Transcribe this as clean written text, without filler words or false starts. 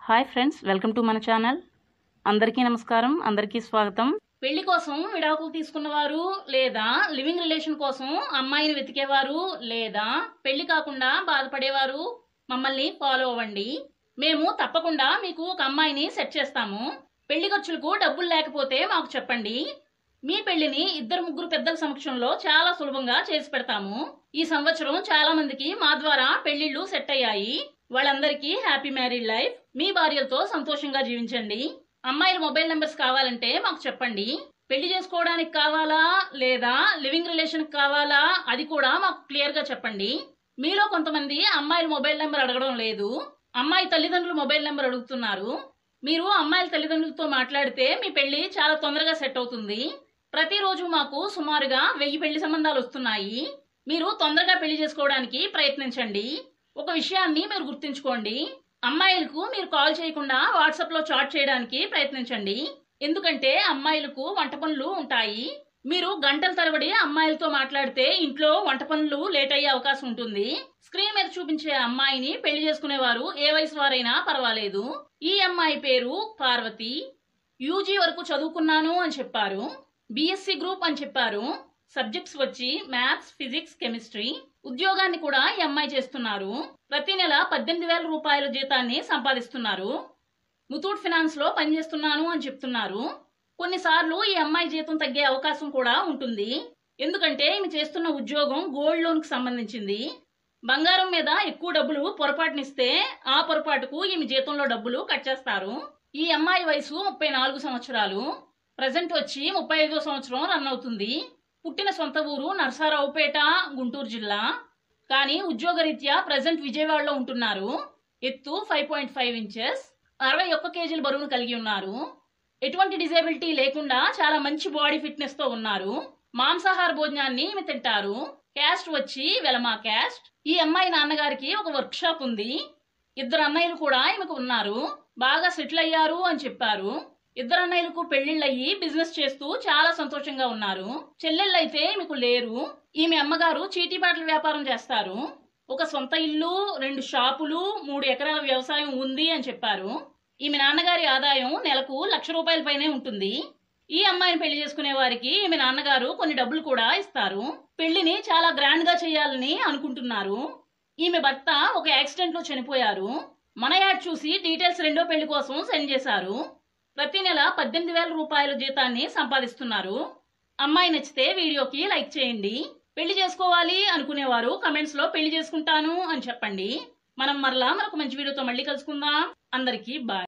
Hi friends, welcome to మన channel. అందరికీ నమస్కారం, అందరికీ స్వాగతం. పెళ్లి కోసం విడాకులు తీసుకున్నవారు లేదా లివింగ్ రిలేషన్ కోసం అమ్మాయిని వెతికేవారు లేదా పెళ్లి కాకుండా బాధపడేవారు మమ్మల్ని ఫాలో అవ్వండి. మేము తప్పకుండా మీకు ఒక అమ్మాయిని సెట్ చేస్తాము. పెళ్లి ఖర్చులకు డబ్బులు లేకపోతే మాకు చెప్పండి. మీ పెళ్లిని 2-3 పెద్దల సమక్షంలో చాలా సులభంగా చేసి పెడతాము. ఈ సంవత్సరం చాలా మందికి మా ద్వారా పెళ్లిళ్ళు సెట్ అయ్యాయి. వాళ్ళందరికీ హ్యాపీ మ్యారీడ్ లైఫ్. మీ భార్యలతో సంతోషంగా జీవించండి. అమ్మాయిల మొబైల్ నెంబర్స్ కావాలంటే మాకు చెప్పండి. పెళ్లి చేసుకోవడానికి కావాలా లేదా లివింగ్ రిలేషన్ కావాలా అది కూడా మాకు క్లియర్ గా చెప్పండి. మీలో కొంతమంది అమ్మాయిల మొబైల్ నెంబర్ అడగడం లేదు, అమ్మాయి తల్లిదండ్రుల మొబైల్ నెంబర్ అడుగుతున్నారు. మీరు అమ్మాయిల తల్లిదండ్రులతో మాట్లాడితే మీ పెళ్లి చాలా తొందరగా సెట్ అవుతుంది. ప్రతిరోజు మాకు సుమారుగా 1000 పెళ్లి సంబంధాలు వస్తున్నాయి. మీరు తొందరగా పెళ్లి చేసుకోవడానికి ప్రయత్నించండి. ఒక విషయాన్ని మీరు గుర్తుంచుకోండి, అమ్మాయిలకు మీరు కాల్ చేయకుండా వాట్సాప్ లో చాట్ చేయడానికి ప్రయత్నించండి. ఎందుకంటే అమ్మాయిలకు వంట పనులు ఉంటాయి. మీరు గంటల తరబడి అమ్మాయిలతో మాట్లాడితే ఇంట్లో వంట పనులు లేట్ అయ్యే అవకాశం ఉంటుంది. స్క్రీన్ మీద చూపించే అమ్మాయిని పెళ్లి చేసుకునేవారు ఏ వయసు వారైనా పర్వాలేదు. ఈ అమ్మాయి పేరు పార్వతి. యూజీ వరకు చదువుకున్నాను అని చెప్పారు. బిఎస్సి గ్రూప్ అని చెప్పారు. సబ్జెక్ట్స్ వచ్చి మ్యాథ్స్, ఫిజిక్స్, కెమిస్ట్రీ. ఉద్యోగాన్ని కూడా ఈ అమ్మాయి చేస్తున్నారు. ప్రతి నెల 18,000 రూపాయల జీతాన్ని సంపాదిస్తున్నారు. ముతూట్ ఫినాన్స్ లో పనిచేస్తున్నాను అని చెప్తున్నారు. కొన్నిసార్లు ఈ అమ్మాయి జీతం తగ్గే అవకాశం కూడా ఉంటుంది. ఎందుకంటే ఈమె చేస్తున్న ఉద్యోగం గోల్డ్ లోన్ కి సంబంధించింది. బంగారం మీద ఎక్కువ డబ్బులు పొరపాటునిస్తే ఆ పొరపాటుకు ఈమె జీతంలో డబ్బులు కట్ చేస్తారు. ఈ అమ్మాయి వయసు 34 సంవత్సరాలు. ప్రజెంట్ వచ్చి 35వ సంవత్సరం రన్ అవుతుంది. పుట్టిన సొంత ఊరు నరసరావుపేట, గుంటూరు జిల్లా. కానీ ఉద్యోగరీత్యా ప్రజెంట్ విజయవాడలో ఉంటున్నారు. ఎత్తు 5.5 ఇంచెస్, 61 కేజీల బరువును కలిగి ఉన్నారు. ఎటువంటి డిజేబిలిటీ లేకుండా చాలా మంచి బాడీ ఫిట్నెస్ తో ఉన్నారు. మాంసాహార భోజనాన్ని ఈమె తింటారు. క్యాస్ట్ వచ్చి వెలమా క్యాస్ట్. ఈ అమ్మాయి నాన్నగారికి ఒక వర్క్ షాప్ ఉంది. 2 అన్నయ్యలు కూడా ఈమెకు ఉన్నారు. బాగా సెటిల్ అయ్యారు అని చెప్పారు. 2 అన్నయ్యలకు పెళ్లిళ్ళయ్యి బిజినెస్ చేస్తూ చాలా సంతోషంగా ఉన్నారు. చెల్లెళ్ళైతే ఈమెకు లేరు. ఈమె అమ్మగారు చీటీపాటల వ్యాపారం చేస్తారు. ఒక సొంత ఇల్లు, 2 షాపులు, 3 ఎకరాల వ్యవసాయం ఉంది అని చెప్పారు. ఈమె నాన్నగారి ఆదాయం నెలకు 1,00,000 రూపాయల పైనే ఉంటుంది. ఈ అమ్మాయిని పెళ్లి చేసుకునే వారికి ఈమె నాన్నగారు కొన్ని డబ్బులు కూడా ఇస్తారు. పెళ్లిని చాలా గ్రాండ్ గా చేయాలని అనుకుంటున్నారు. ఈమె భర్త ఒక యాక్సిడెంట్ లో చనిపోయారు. మన యాడ్ చూసి డీటెయిల్స్ 2వ పెళ్లి కోసం సెండ్ చేశారు. ప్రతి నెల 18,000 రూపాయల జీతాన్ని సంపాదిస్తున్నారు. అమ్మాయి నచ్చితే వీడియోకి లైక్ చేయండి. పెళ్లి చేసుకోవాలి అనుకునేవారు కమెంట్స్ లో పెళ్లి చేసుకుంటాను అని చెప్పండి. మనం మరలా మరొక మంచి వీడియోతో మళ్ళీ కలుసుకుందాం. అందరికీ బాయ్.